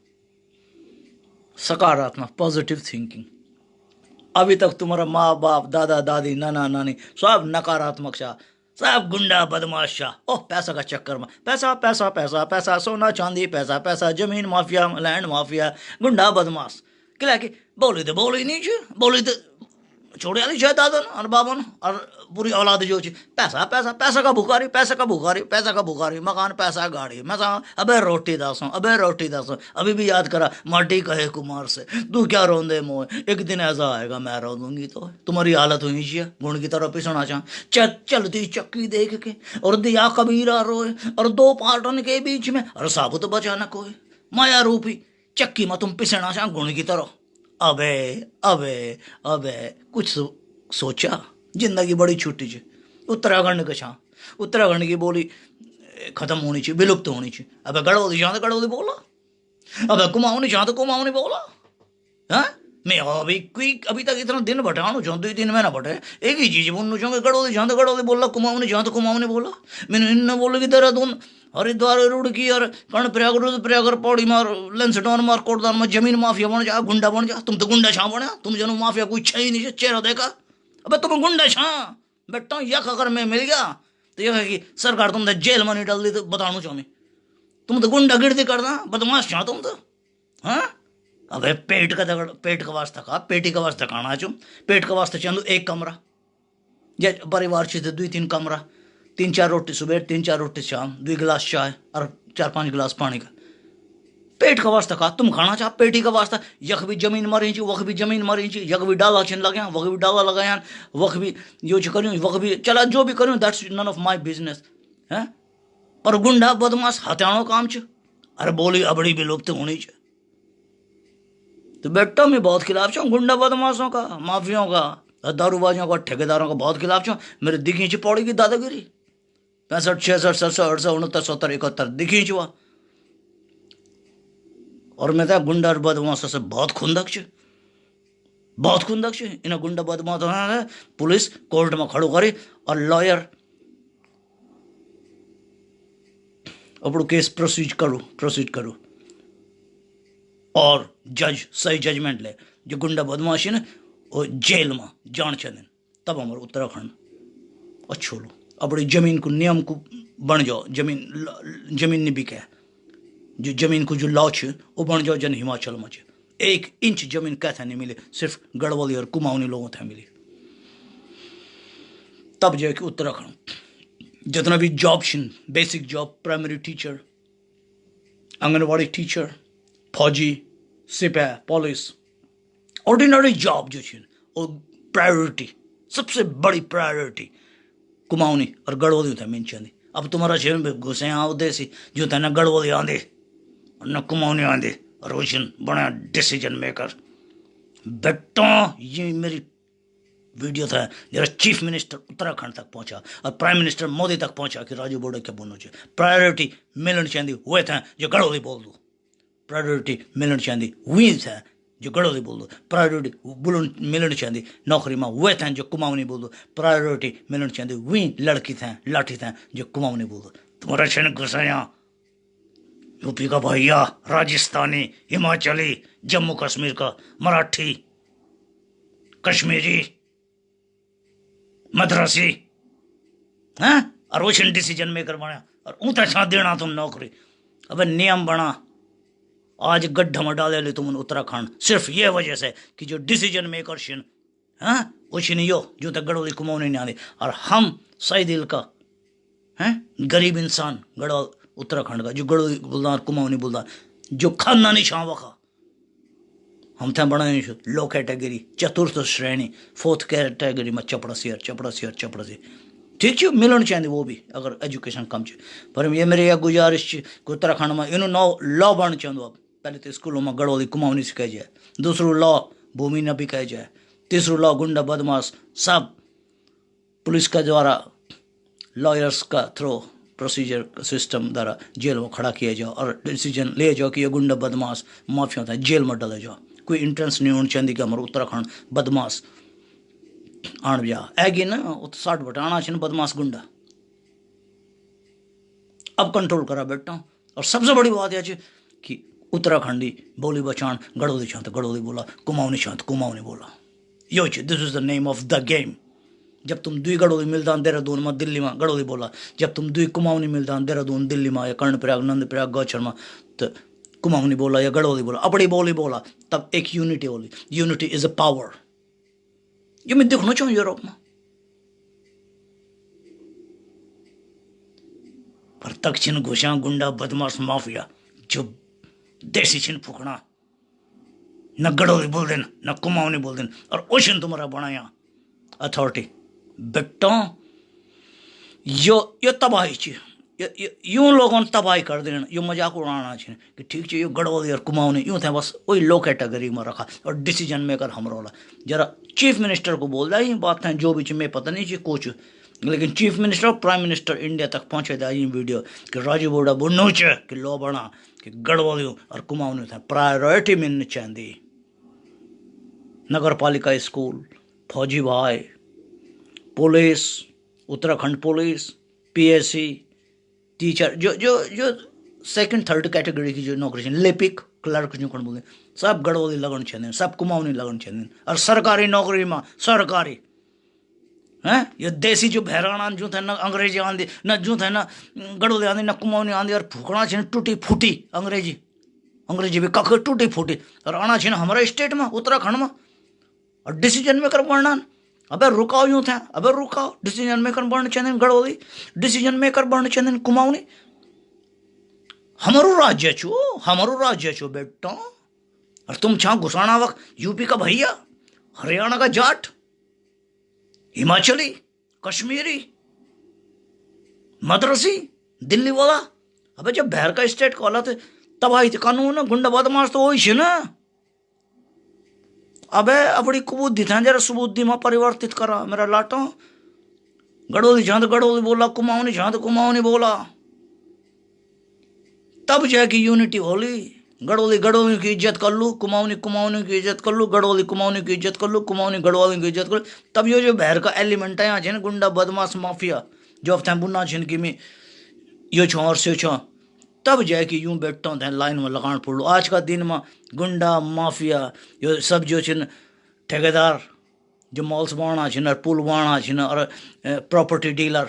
सकारात्मक पॉजिटिव थिंकिंग। अभी तक तुम्हारा माँ बाप दादा दादी नाना नानी सब नकारात्मक सा सब गुंडा बदमाश शाह। ओह पैसा का चक्कर में पैसा पैसा पैसा पैसा, सोना चांदी पैसा पैसा, जमीन माफिया लैंड माफिया गुंडा बदमाश किला की बोली नहीं छे, बोली तो छोड़े वाली जायदादन और बाबन और पूरी औलाद जो छे पैसा पैसा पैसा का भुखारी पैसा का भुखारी पैसा का भुखारी, मकान पैसा गाड़ी मैं अबे रोटी दासों अबे रोटी दासों। अभी भी याद करा माटी कहे कुमार से, तू क्या रोंदे मोह, एक दिन ऐसा आएगा मैं रो दूंगी तो तुम्हारी हालत हुई चाहिए गुण की तरह पिसना चाह। चलती चक्की देख के और दिया कबीरा रोए और दो पाटन के बीच में और साबुत बचा न कोई, माया रूपी चक्की में तुम पिसना चाह गुण की तरह। अबे अबे अबे कुछ सोचा, जिंदगी बड़ी छोटी है। उत्तराखंड का छा, उत्तराखंड की बोली खत्म होनी चाहिए, विलुप्त होनी चाहिए। अबे गढ़वाली चाह तो गढ़वाली बोला, अबे कुमाऊनी चाह तो कुमाऊनी बोला। हाँ मैं अभी तक इतना दिन बटाणु चाहूँ, 2-3 महीना बटे एक ही चीज बोलना चाहूँगा, गढ़वाली चाह तो गढ़वाली बोला, कुमाऊनी चाह तो कुमाऊनी बोला। मैंने इन बोले कि देहरादून हरिद्वार रुड़की और कर्णप्रयाग रुद्रप्रयाग पौड़ी मार लेंसडॉन मार कोटदान में जमीन माफिया बन जा, गुंडा बन जा। तुम तो गुंडा छा बना, तुम जनो माफिया कोई छा ही नहीं, चेहरा देखा। अबे तुम गुंडा छा बेटा, यह अगर मैं मिल गया तो यह है कि सरकार तुम तो जेल में नहीं डाल दी तो बताना चाहूँ, तुम तो गुंडागिर्दी करना बदमाश छा तुम तो। हाँ अबे पेट का वास्ता का पेटी का वास्ता खाना चुम, पेट का वास्ता चाहूँ एक कमरा, या परिवार से 2-3 कमरा, 3-4 रोटी सुबह 3-4 रोटी शाम, 2 गिलास चाय और 4-5 गिलास पानी का। पेट का वास्ता का तुम खाना चाह, पेटी का वास्ता यख भी जमीन मरी छी वख भी जमीन मरी छी, यख भी डाला छिन लगे वख भी डाला लगाया, वख भी यो करूँ वख भी चला जो भी करूँ, that's none of my business है। पर गुंडा बदमाश हत्याणो काम छ, अरे बोली अबड़ी विलुप्त होनी छ। तो बेटा मैं बहुत खिलाफ छूँ गुंडा बदमाशों का, माफियों का, दारूबाजियों का, ठेकेदारों का बहुत खिलाफ छूँ। मेरे दिखी छी पौड़ी की दादागिरी 65 66 67 68 69 70 71 दिखी छुआ, और मैं गुंडा और बदमाशों से बहुत खुंदक छ, बहुत खुंदक छ। इन गुंडा बदमाशों ने पुलिस कोर्ट में खड़ो करी और लॉयर अपनो केस प्रोसीड करूँ और जज सही जजमेंट ले। जो गुंडा बदमाशी ने वो जेल में जान छन, तब हमारे उत्तराखंड अच्छो लो अपनी जमीन को नियम को बन जाओ, जमीन नहीं बिके, जो जमीन को जो लॉ छ वो बन जाओ। जन हिमाचल में 1 इंच जमीन कहते नहीं मिले, सिर्फ गढ़वाली और कुमाऊनी लोगों थे मिली। तब जाके उत्तराखंड जितना भी जॉब छिन, basic job, primary teacher, anganwadi teacher, फौजी, सिपाही, पुलिस, ऑर्डिनरी जॉब जो छे और प्रायोरिटी, सबसे बड़ी प्रायोरिटी कुमाऊनी और गढ़वाली थे मिल चांदी। अब तुम्हारा शहर में घुसे आओ देसी जो थे ना गढ़वाली आंदे न कुमाऊनी आंदे, रोशन बना डिसीजन मेकर। बेटा ये मेरी वीडियो था जरा चीफ मिनिस्टर उत्तराखंड तक पहुंचा और प्राइम मिनिस्टर मोदी तक पहुंचा कि राजू बोडे क्या बोलना चाहिए, प्रायोरिटी मिलनी चाहिए हुए थे जो गढ़वाली बोल दो, प्रायोरिटी मिलनी चाहिए हुई थे जो गढ़वाली बोल दो, प्रायोरिटी मिलनी चाहिए नौकरी में हुए थे जो कुमाऊनी बोल दो, प्रायोरिटी मिलनी चाहिए हुई लड़की थे लाठी थे जो कुमाऊनी बोल दो। तुम्हारा छन घुसाया यूपी का भैया, राजस्थानी, हिमाचली, जम्मू कश्मीर का, मराठी, कश्मीरी, मद्रासी, हैं और वो डिसीजन मेकर बना और ऊँचा साथ देना तुम नौकरी। अब नियम बना आज गड्ढा में डाले ले तुम उत्तराखंड सिर्फ ये वजह से कि जो डिसीजन मेकर छिन, हाँ वो छिन यो जो तक गढ़वाली कुमाऊनी नहीं आने। और हम सही दिल का हैं गरीब इंसान गढ़वाल उत्तराखंड का जो गढ़वाली बोलदार कुमाऊनी बोलदार जो खाना नहीं छावा खा, हम थे बना लो कैटेगरी, चतुर्थ श्रेणी, 4th कैटेगरी में चपड़सी ठीक है मिलन चाहिए वो भी अगर एजुकेशन कम है। पर ये मेरी यह गुजारिश उत्तराखंड में इन लॉ बन चाहिए। अब पहले तो स्कूलों में गढ़वाली कुमाऊनी सिखाई जाए, दूसरो लॉ भूमि न बिकाई जाए, तीसरो लॉ गुंडा बदमाश सब पुलिस के द्वारा लॉयर्स का थ्रू प्रोसीजर सिस्टम द्वारा जेल में खड़ा किया जाओ और डिसीजन ले जाओ कि ये गुंडा बदमाश माफिया था जेल में डाले जाओ। कोई इंट्रेंस नहीं होनी चाहिए कि हमारे उत्तराखंड बदमाश आण जा ऐगी ना 60 बटे आना चाहिए बदमाश गुंडा। अब कंट्रोल करा बेटा। और सबसे बड़ी बात यह कि उत्तराखंडी बोली बचान गढ़वाली छात गढ़वाली बोला, कुमाऊनी छात कुमाऊनी बोला। यो this is the name of the game. जब तुम दुई गड़ोली मिलदान देहरादून में दिल्ली में गड़ोली बोला, जब तुम दुई कुमाऊनी मिलदान देहरादून दिल्ली में या कर्णप्रयाग नंदप्रयाग गौचर में तो कुमाऊनी बोला या गड़ोली बोला, अपनी बोली बोला, तब एक यूनिटी बोली। Unity is a power. ये मैं देखना चाहूँ यूरोप में, पर तक छिन घुसा गुंडा बदमाश माफिया जो देसी छिन फूकना, न गड़ोली बोल देना न कुमाऊनी बोल देना, और ओशन तुम्हारा बनाया अथॉरिटी बेटा। यो तबाही ची, यूं लोगों ने तबाही कर देना, यो मजाक उड़ाना चाहिए कि ठीक है यो गड़बड़ी और कुमाऊनी यूं थे, बस वही लो कैटेगरी में रखा और डिसीजन मेकर हम रोला। जरा चीफ मिनिस्टर को बोल रहा बात है जो भी मैं पता नहीं चाहिए कुछ, लेकिन चीफ मिनिस्टर और प्राइम मिनिस्टर इंडिया तक पहुंचे था ये वीडियो कि राजू बोड़ा बुन्नू चे कि लो बना कि गड़बड़ी और कुमाऊनी थे प्रायोरिटी मिलनी चाहिए। नगर पालिका स्कूल, फौजी भाई, police, Uttarakhand police, PSC, teacher, जो जो जो सेकंड थर्ड कैटेगरी की जो नौकरी है, लिपिक, क्लर्क जो कौन बोलते सब गड़बड़ी लगन चाहिए, सब कुमाऊनी लगन चाहिए। और सरकारी नौकरी में सरकारी हैं ये देसी जो भैराना जो थे ना अंग्रेजी आंधी न जो थे ना गड़बड़ी आंधी न कुमाऊनी आंधी, और फूकना चाहिए टूटी फूटी अंग्रेजी, अंग्रेजी भी कख टूटी फूटी, और आना चाहिए हमारे स्टेट में उत्तराखंड में, और डिसीजन मेकर बनना। अबे रुकाओ यूं थे, अबे रुकाओ, डिसीजन मेकर बनना चाहिए गड़बड़ी, डिसीजन मेकर बनना चाहिए कुमाऊनी। हमारो राज्य छो बेटा। और तुम छा घुसाना वक्त यूपी का भैया, हरियाणा का जाट, हिमाचली, कश्मीरी, मद्रासी, दिल्ली वाला। अबे जब बाहर का स्टेट को हालत तब आई थी कानून गुंडा बदमाश तो वही ना। अबे अपनी कुबुद्धि था जरा सुबुद्धि में परिवर्तित करा मेरा लाटो। गड़ोली झांत गड़ोली बोला, कुमाऊनी झांत कुमाऊनी बोला, तब जाके यूनिटी होली। गड़ोली गड़ोली की इज्जत कर लूँ, कुमाऊनी कुमाऊनी की इज्जत कर लूँ, गड़ोली कुमाऊनी की इज्जत कर लूँ, कुमाऊनी गड़वाली की इज्जत कर लूँ, तब ये जो बाहर का एलिमेंट है यहाँ छे गुंडा बदमाश माफिया जो अब बुना छिन कि मैं यो छो और से छो, तब जाके यूं बैठता हूँ लाइन में लगान पड़ लो। आज का दिन में गुंडा माफिया यो सब जो छिन ठेकेदार जो मॉल्स बाणा छिन और पुल बाणा छिन और प्रॉपर्टी डीलर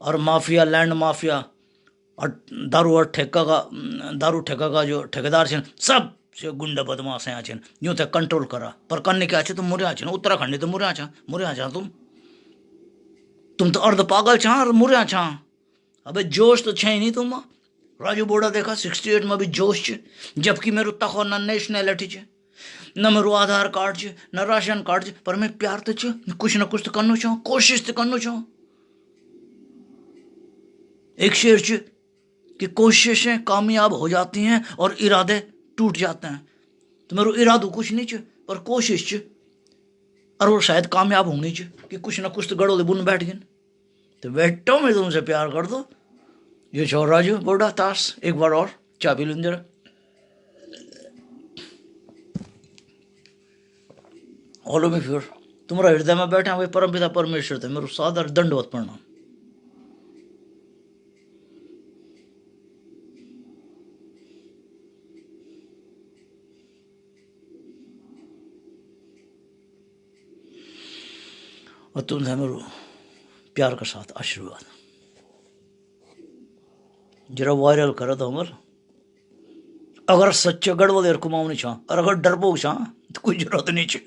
और माफिया लैंड माफिया और दारू ठेका का जो ठेकेदार छिन सब से गुंडा बदमाश हैं छिन, यूं थे कंट्रोल करा। पर करने क्या छे तुम मुर्या छिन, उत्तराखंडी तो मुर्या छा तुम तो अर्ध पागल छा और मुर्या छा। अबे जोश तो छे नहीं तुम। राजू बोड़ा देखा 68 में भी जोश छे, जबकि मेरे तक न नेशनैलिटी छे, न मेरे आधार कार्ड छे, न राशन कार्ड छे, पर मैं प्यार तो छे, कुछ न कुछ तो करना चाहूँ, कोशिश तो करना चाहूँ। एक शेर छे कि कोशिशें कामयाब हो जाती हैं और इरादे टूट जाते हैं। तो मेरे इरादू कुछ नहीं छे पर कोशिश छे, और वो शायद कामयाब होनी चाहिए कि कुछ ना कुछ तो गड़ोले बुन बैठ गए। तो बैठो मैं तुमसे प्यार कर दो। ये छोड़ राजू बोड़ा ताश एक बार और चाय पी लूँ जरा। ऑलो में फिर तुम्हारा हृदय में बैठा वही परमपिता परमेश्वर थे, मेरे सादर दंडवत प्रणाम। और तुमसे मेरे प्यार के साथ आशीर्वाद जरा वायरल करो तो हमार। अगर सच्चे गड़बड़ कुमाऊनी छा और अगर डरपोक छा तो कोई जरूरत नहीं छे।